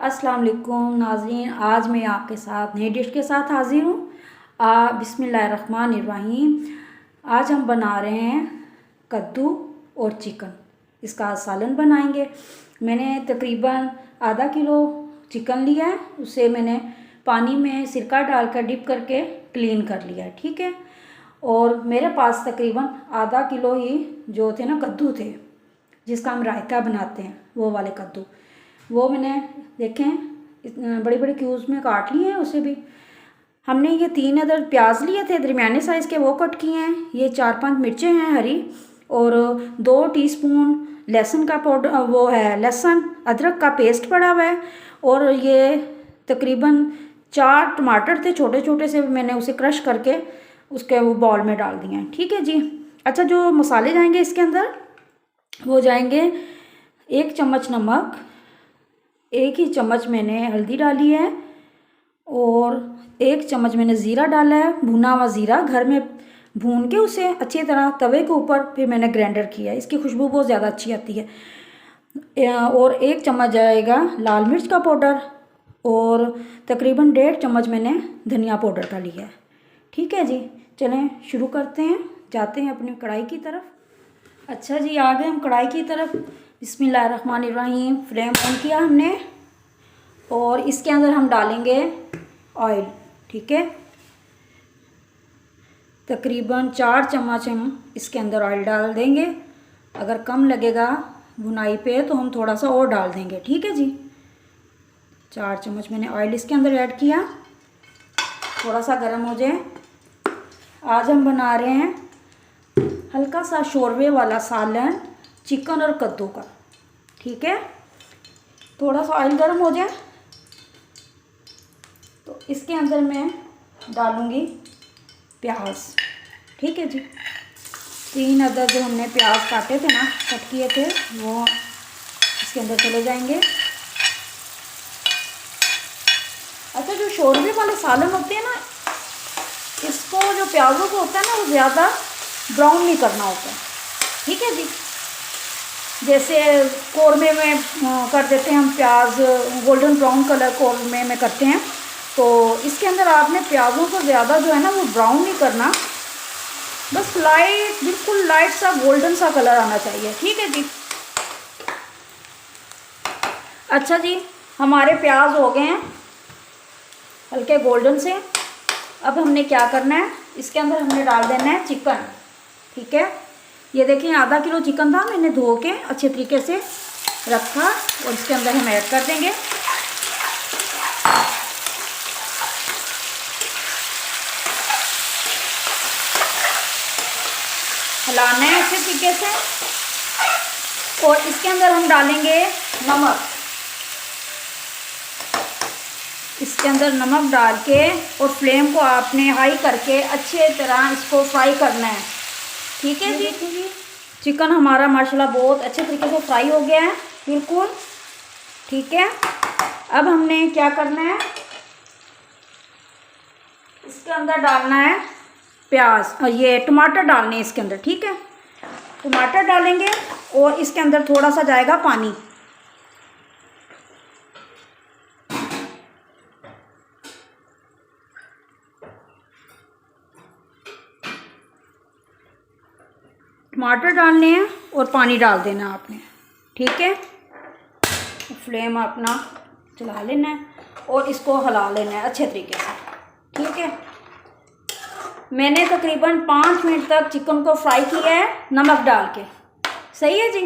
अस्सलाम वालेकुम नाज़रीन, आज मैं आपके साथ नई डिश के साथ हाज़िर हूँ। बिस्मिल्लाहिर्रहमानिर्रहीम। आज हम बना रहे हैं कद्दू और चिकन। इसका सालन बनाएंगे। मैंने तकरीबन आधा किलो चिकन लिया है, उसे मैंने पानी में सिरका डालकर डिप करके क्लीन कर लिया है, ठीक है। और मेरे पास तकरीबन आधा किलो ही जो थे ना कद्दू थे, जिसका हम रायता बनाते हैं, वो वाले कद्दू। वो मैंने देखें बड़े बड़े क्यूब्स में काट लिए हैं। उसे भी हमने ये 3 अदर प्याज लिए थे दरमियाने साइज़ के, वो कट किए हैं। ये 4-5 मिर्चें हैं हरी, और 2 टीस्पून लहसुन का पाउडर, वो है लहसुन अदरक का पेस्ट पड़ा हुआ है। और ये तकरीबन 4 टमाटर थे छोटे छोटे से, मैंने उसे क्रश करके उसके वो बाउल में डाल दिए हैं, ठीक है जी। अच्छा, जो मसाले जाएंगे इसके अंदर, वो जाएंगे 1 चम्मच नमक, 1 ही चम्मच मैंने हल्दी डाली है, और 1 चम्मच मैंने ज़ीरा डाला है, भुना हुआ ज़ीरा। घर में भून के उसे अच्छी तरह तवे के ऊपर फिर मैंने ग्राइंडर किया है, इसकी खुशबू बहुत ज़्यादा अच्छी आती है। और 1 चम्मच जाएगा लाल मिर्च का पाउडर, और तकरीबन 1.5 चम्मच मैंने धनिया पाउडर का लिया है, ठीक है जी। चलें शुरू करते हैं, जाते हैं अपनी कढ़ाई की तरफ। अच्छा जी, आ गए हम कढ़ाई की तरफ। बिस्मिल्लाहिर्रहमानिर्रहीम। फ्लेम ऑन किया हमने, और इसके अंदर हम डालेंगे ऑयल, ठीक है। तकरीबन 4 चम्मच हम इसके अंदर ऑयल डाल देंगे। अगर कम लगेगा भुनाई पे तो हम थोड़ा सा और डाल देंगे, ठीक है जी। 4 चम्मच मैंने ऑयल इसके अंदर ऐड किया, थोड़ा सा गर्म हो जाए। आज हम बना रहे हैं हल्का सा शोरबे वाला सालन, चिकन और कद्दू का, ठीक है। थोड़ा सा ऑयल गर्म हो जाए तो इसके अंदर मैं डालूँगी प्याज, ठीक है जी। 3 अदर जो हमने प्याज काटे थे ना, कट किए थे, वो इसके अंदर चले जाएंगे। अच्छा, जो शोरबे वाले सालन होते हैं ना, इसको जो प्याज़ों को होता है ना, वो ज़्यादा ब्राउन नहीं करना होता, ठीक है जी। जैसे कौरमे में कर देते हैं हम प्याज, गोल्डन ब्राउन कलर कौरमे में करते हैं, तो इसके अंदर आपने प्याज़ों को ज़्यादा जो है ना वो ब्राउन नहीं करना, बस लाइट, बिल्कुल लाइट सा गोल्डन सा कलर आना चाहिए, ठीक है जी। अच्छा जी, हमारे प्याज हो गए हैं हल्के गोल्डन से। अब हमने क्या करना है, इसके अंदर हमने डाल देना है चिकन, ठीक है। ये देखिए आधा किलो चिकन था, मैंने धो के अच्छे तरीके से रखा, और इसके अंदर हम ऐड कर देंगे। हिलाना है अच्छे तरीके से, और इसके अंदर हम डालेंगे नमक। इसके अंदर नमक डाल के, और फ्लेम को आपने हाई करके अच्छे तरह इसको फ्राई करना है, ठीक है जी। चिकन हमारा माशाल्लाह बहुत अच्छे तरीके से फ्राई हो गया है, बिल्कुल ठीक है। अब हमने क्या करना है, इसके अंदर डालना है प्याज, और ये टमाटर डालने हैं इसके अंदर, ठीक है। टमाटर डालेंगे, और इसके अंदर थोड़ा सा जाएगा पानी। टमाटर डालने हैं और पानी डाल देना आपने, ठीक है। फ्लेम अपना चला लेना है, और इसको हिला लेना है अच्छे तरीके से, ठीक है। मैंने तकरीबन 5 मिनट तक चिकन को फ्राई किया है नमक डाल के, सही है जी।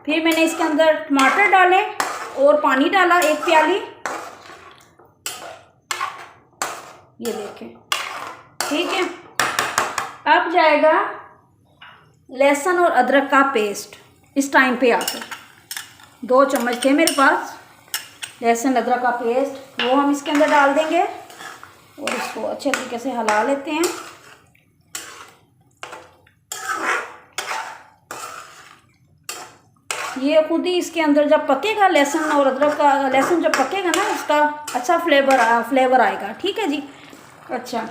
फिर मैंने इसके अंदर टमाटर डाले और पानी डाला 1 प्याली, ये देखें, ठीक है। अब जाएगा लहसुन और अदरक का पेस्ट। इस टाइम पे आकर 2 चम्मच थे मेरे पास लहसुन अदरक का पेस्ट, वो हम इसके अंदर डाल देंगे, और इसको अच्छे तरीके से हिला लेते हैं। ये खुद ही इसके अंदर जब पकेगा लहसुन और अदरक का, लहसुन जब पकेगा ना, इसका अच्छा फ्लेवर आएगा, ठीक है जी। अच्छा,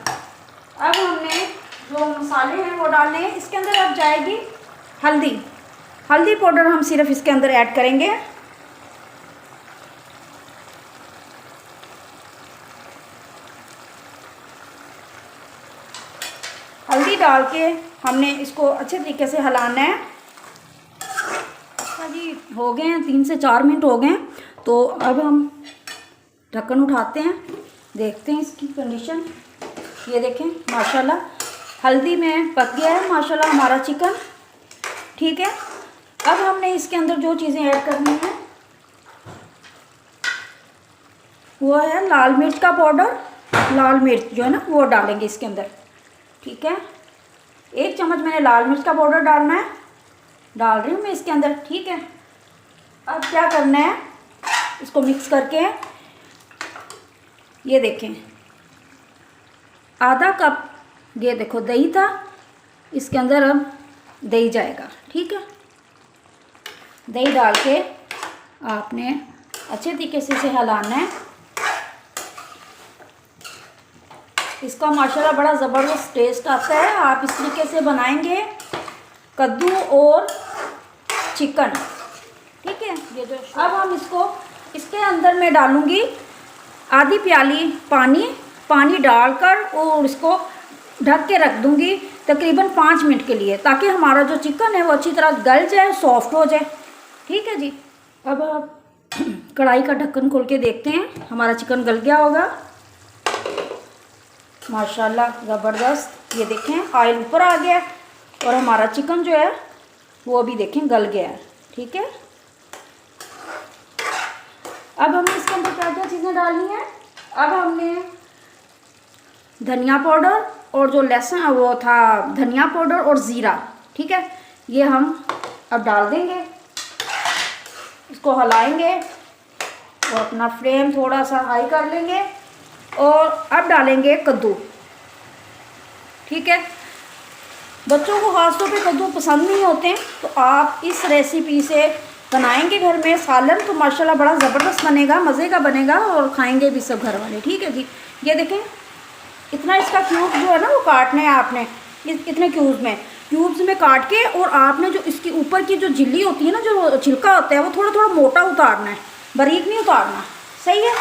अब हमने जो मसाले हैं वो डालने हैं। इसके अंदर अब जाएगी हल्दी पाउडर, हम सिर्फ इसके अंदर ऐड करेंगे। डाल के हमने इसको अच्छे तरीके से हिलाना है। अच्छा जी, हो गए हैं 3 से 4 मिनट हो गए हैं। तो अब हम ढक्कन उठाते हैं, देखते हैं इसकी कंडीशन। ये देखें माशाल्लाह हल्दी में पक गया है माशाल्लाह हमारा चिकन। ठीक है, अब हमने इसके अंदर जो चीज़ें ऐड करनी है वो है लाल मिर्च का पाउडर। लाल मिर्च जो है ना वो डालेंगे इसके अंदर। ठीक है, 1 चम्मच मैंने लाल मिर्च का पाउडर डालना है, डाल रही हूँ मैं इसके अंदर। ठीक है, अब क्या करना है, इसको मिक्स करके ये देखें आधा कप ये देखो दही था, इसके अंदर अब दही जाएगा। ठीक है, दही डाल के आपने अच्छे तरीके से इसे हिलाना है। इसका माशाल्लाह बड़ा ज़बरदस्त टेस्ट आता है। आप इस तरीके से बनाएंगे कद्दू और चिकन। ठीक है, ये जो अब हम इसके अंदर मैं डालूँगी आधी प्याली पानी डालकर और इसको ढक के रख दूँगी तकरीबन 5 मिनट के लिए, ताकि हमारा जो चिकन है वो अच्छी तरह गल जाए, सॉफ्ट हो जाए। ठीक है जी, अब आप कढ़ाई का ढक्कन खोल के देखते हैं, हमारा चिकन गल गया होगा माशाल्लाह ज़बरदस्त। ये देखें ऑयल ऊपर आ गया और हमारा चिकन जो है वो भी देखें गल गया है। ठीक है, अब हमें इसके अंदर क्या क्या चीज़ें डालनी है। अब हमने धनिया पाउडर और जो लहसुन वो था धनिया पाउडर और ज़ीरा, ठीक है, ये हम अब डाल देंगे। इसको हिलाएंगे और अपना फ्लेम थोड़ा सा हाई कर लेंगे और अब डालेंगे कद्दू। ठीक है, बच्चों को ख़ास तौर पे कद्दू पसंद नहीं होते, तो आप इस रेसिपी से बनाएंगे घर में सालन तो माशाल्लाह बड़ा ज़बरदस्त बनेगा, मज़े का बनेगा और खाएंगे भी सब घर वाले। ठीक है जी, ये देखें इतना इसका क्यूब जो है ना वो काटना है आपने, इतने क्यूब्स में काट के, और आपने जो इसके ऊपर की जो झिल्ली होती है ना, जो छिलका होता है, वो थोड़ा थोड़ा मोटा उतारना है, बारीक नहीं उतारना। सही है,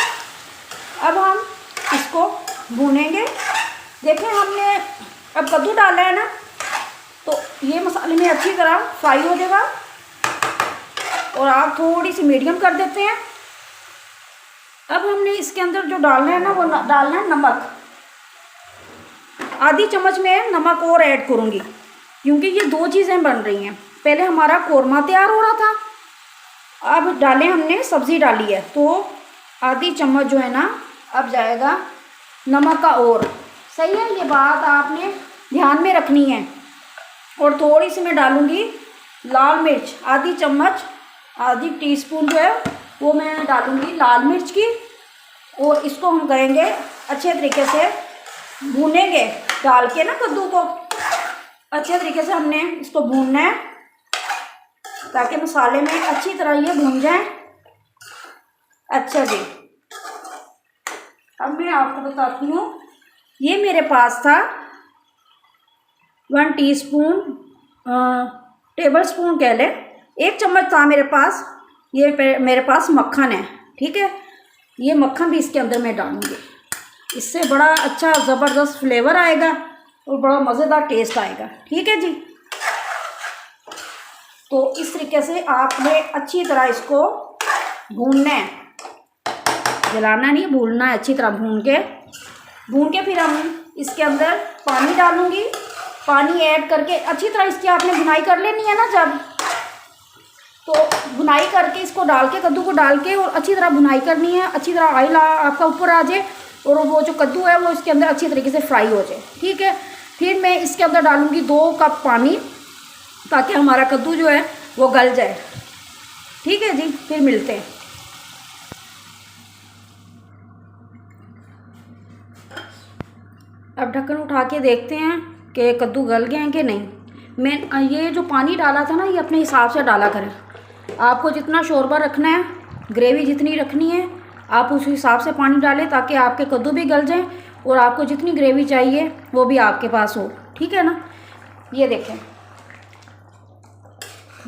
अब हम इसको भूनेंगे। देखें हमने अब कद्दू डाला है ना, तो ये मसाले में अच्छी तरह फ्राई हो जाएगा और आप थोड़ी सी मीडियम कर देते हैं। अब हमने इसके अंदर जो डालना है ना वो डालना है नमक। आधी चम्मच में नमक और ऐड करूँगी, क्योंकि ये 2 चीज़ें बन रही हैं। पहले हमारा कोरमा तैयार हो रहा था, अब डालें हमने सब्ज़ी डाली है, तो आधी चम्मच जो है ना अब जाएगा नमक का और। सही है, ये बात आपने ध्यान में रखनी है। और थोड़ी सी मैं डालूँगी लाल मिर्च, आधी चम्मच, आधी टीस्पून जो है वो मैं डालूँगी लाल मिर्च की, और इसको हम करेंगे अच्छे तरीके से भूनेंगे। डाल के ना कद्दू को अच्छे तरीके से हमने इसको भूनना है, ताकि मसाले में अच्छी तरह ये भून जाए। अच्छा जी, अब मैं आपको बताती हूँ, ये मेरे पास था 1 टीस्पून टेबल स्पून कह लें, 1 चम्मच था मेरे पास। ये मेरे पास मक्खन है। ठीक है, ये मक्खन भी इसके अंदर मैं डालूँगी, इससे बड़ा अच्छा ज़बरदस्त फ्लेवर आएगा और बड़ा मज़ेदार टेस्ट आएगा। ठीक है जी, तो इस तरीके से आपने अच्छी तरह इसको भूनना है, जलाना नहीं, भूनना है। अच्छी तरह भून के फिर हम इसके अंदर पानी डालूँगी। पानी ऐड करके अच्छी तरह इसकी आपने भुनाई कर लेनी है ना, जब तो भुनाई करके इसको डाल के कद्दू को डाल के और अच्छी तरह भुनाई करनी है। अच्छी तरह ऑयल आपका ऊपर आ जाए और वो जो कद्दू है वो इसके अंदर अच्छी तरीके से फ्राई हो जाए। ठीक है, फिर मैं इसके अंदर डालूँगी 2 कप पानी, ताकि हमारा कद्दू जो है वो गल जाए। ठीक है जी, फिर मिलते हैं। अब ढक्कन उठा के देखते हैं कि कद्दू गल गए हैं कि नहीं। मैं ये जो पानी डाला था ना, ये अपने हिसाब से डाला करें। आपको जितना शोरबा रखना है, ग्रेवी जितनी रखनी है, आप उस हिसाब से पानी डालें, ताकि आपके कद्दू भी गल जाएं और आपको जितनी ग्रेवी चाहिए वो भी आपके पास हो। ठीक है ना, ये देखें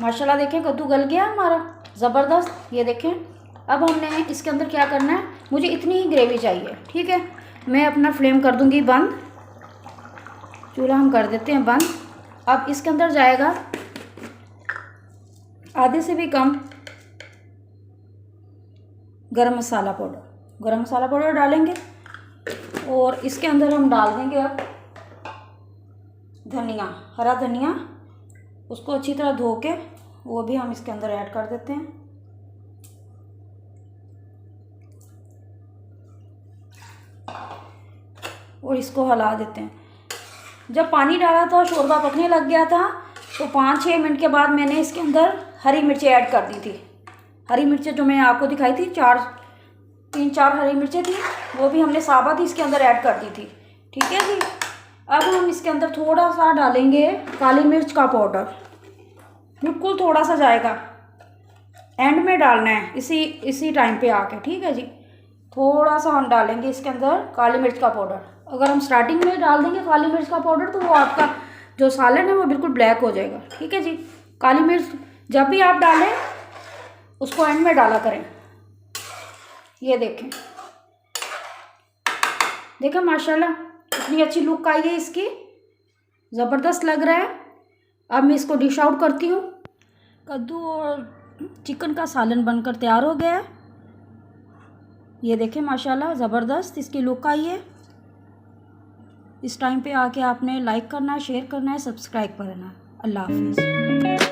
माशाल्लाह, देखें कद्दू गल गया हमारा ज़बरदस्त। ये देखें, अब हमने इसके अंदर क्या करना है, मुझे इतनी ही ग्रेवी चाहिए। ठीक है, मैं अपना फ्लेम कर दूंगी बंद, चूल्हा हम कर देते हैं बंद। अब इसके अंदर जाएगा आधे से भी कम गरम मसाला पाउडर। गरम मसाला पाउडर डालेंगे और इसके अंदर हम डाल देंगे अब धनिया, हरा धनिया। उसको अच्छी तरह धो के वो भी हम इसके अंदर ऐड कर देते हैं। और इसको हिला देते हैं। जब पानी डाला था शोरबा पकने लग गया था तो 5-6 मिनट के बाद मैंने इसके अंदर हरी मिर्चें ऐड कर दी थी। हरी मिर्चें जो मैंने आपको दिखाई थी 3-4 हरी मिर्चें थी, वो भी हमने साबुत ही इसके अंदर ऐड कर दी थी। ठीक है जी। अब हम इसके अंदर थोड़ा सा डालेंगे काली मिर्च का पाउडर, बिल्कुल थोड़ा सा जाएगा, एंड में डालना है इसी टाइम पे आके। ठीक है जी। थोड़ा सा हम डालेंगे इसके अंदर काली मिर्च का पाउडर। अगर हम स्टार्टिंग में डाल देंगे काली मिर्च का पाउडर तो वो आपका जो सालन है वो बिल्कुल ब्लैक हो जाएगा। ठीक है जी। काली मिर्च जब भी आप डालें उसको एंड में डाला करें। ये देखें माशाल्लाह इतनी अच्छी लुक आई है इसकी, ज़बरदस्त लग रहा है। अब मैं इसको डिश आउट करती हूँ। कद्दू और चिकन का सालन बनकर तैयार हो गया है। ये देखें माशाल्लाह ज़बरदस्त इसकी लुक आई है। इस टाइम पे आके आपने लाइक करना है, शेयर करना है, सब्सक्राइब करना है। अल्लाह हाफिज़।